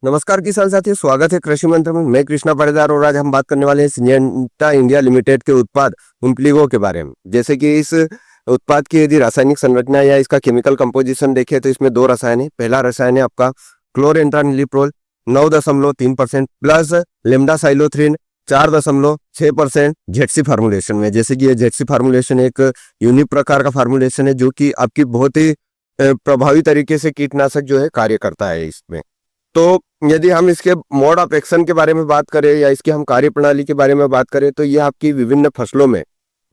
नमस्कार किसान साथियों, स्वागत है कृषि मंत्र में। मैं कृष्णा पाटीदार और आज हम बात करने वाले हैं सिंजेंटा इंडिया लिमिटेड के उत्पाद उम्प्लीगो के बारे में। जैसे कि इस उत्पाद की यदि रासायनिक संरचना या इसका केमिकल कंपोजिशन देखें तो इसमें दो रसायन है। पहला रसायन है आपका क्लोरेंट्रानिलिप्रोल 9.3% प्लस लेमडासाइलोथ्रिन 4.6% जेडसी फार्मुलेशन में। जैसे कि ये जेडसी फार्मुलेशन एक यूनिक प्रकार का फार्मुलेशन है जो कि आपकी बहुत ही प्रभावी तरीके से कीटनाशक जो है कार्य करता है इसमें। तो यदि हम इसके मोड ऑफ एक्शन के बारे में बात करें या इसकी हम कार्यप्रणाली के बारे में बात करें तो यह आपकी विभिन्न फसलों में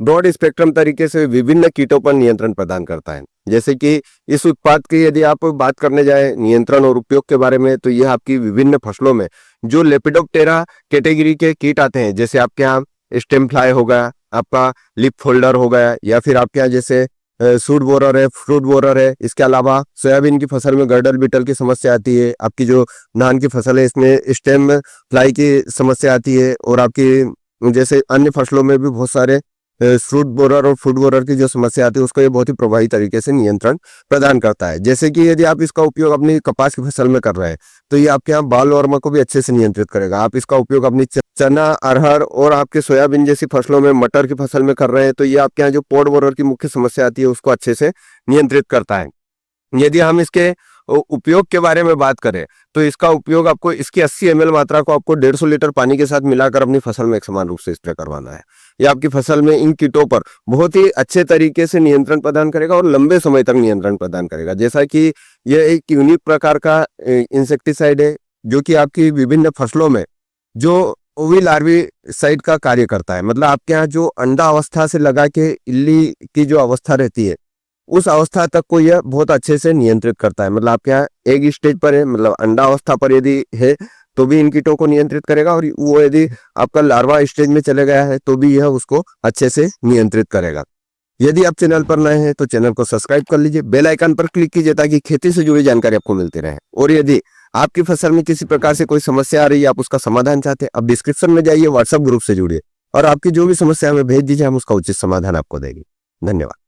ब्रॉड स्पेक्ट्रम तरीके से विभिन्न कीटों पर नियंत्रण प्रदान करता है। जैसे कि इस उत्पाद की यदि आप बात करने जाए नियंत्रण और उपयोग के बारे में तो यह आपकी विभिन्न फसलों में जो लेपिडोप्टेरा कैटेगरी के कीट आते हैं, जैसे आपके यहाँ स्टेम फ्लाई हो गया, आपका लिप फोल्डर हो गया, या फिर आपके यहाँ जैसे सूट बोरर है, फ्रूट बोरर है। इसके अलावा सोयाबीन की फसल में गर्डल बीटल की समस्या आती है। आपकी जो धान की फसल है इसमें स्टेम फ्लाई की समस्या आती है। और आपकी जैसे अन्य फसलों में भी बहुत सारे फ्रूट बोरर और फूड बोरर की जो समस्या आती है उसको ये बहुत ही प्रभावी तरीके से नियंत्रण प्रदान करता है। जैसे कि यदि आप इसका उपयोग अपनी कपास की फसल में कर रहे हैं तो ये आपके यहाँ बाल वर्मा को भी अच्छे से नियंत्रित करेगा। आप इसका उपयोग अपनी चना, अरहर और आपके सोयाबीन जैसी फसलों में, मटर की फसल में कर रहे हैं तो ये आपके यहाँ जो पॉड बोरर की मुख्य समस्या आती है उसको अच्छे से नियंत्रित करता है। यदि हम इसके उपयोग के बारे में बात करें तो इसका उपयोग आपको इसकी 80 ml मात्रा को आपको 150 लीटर पानी के साथ मिलाकर अपनी फसल में एक समान रूप से स्प्रे करवाना है। ये आपकी फसल में इन कीटों पर बहुत ही अच्छे तरीके से नियंत्रण प्रदान करेगा और लंबे समय तक नियंत्रण प्रदान करेगा। जैसा कि यह एक यूनिक प्रकार का इंसेक्टिसाइड है जो कि आपकी विभिन्न फसलों में जो ओवी लार्वी साइड का कार्य करता है। मतलब आपके यहाँ जो अंडा अवस्था से लगा के इल्ली की जो अवस्था रहती है उस अवस्था तक को यह बहुत अच्छे से नियंत्रित करता है। मतलब आपके यहाँ एक स्टेज पर है, मतलब अंडा अवस्था पर यदि है तो भी इन कीटों को नियंत्रित करेगा, और वो यदि आपका लार्वा स्टेज में चले गया है तो भी यह उसको अच्छे से नियंत्रित करेगा। यदि आप चैनल पर नए हैं तो चैनल को सब्सक्राइब कर लीजिए, बेल आइकन पर क्लिक कीजिए ताकि खेती से जुड़ी जानकारी आपको मिलती रहे। और यदि आपकी फसल में किसी प्रकार से कोई समस्या आ रही है, आप उसका समाधान चाहते हैं, आप डिस्क्रिप्शन में जाइए, व्हाट्सएप ग्रुप से जुड़िए और आपकी जो भी समस्या हमें भेज दीजिए, हम उसका उचित समाधान आपको देंगे। धन्यवाद।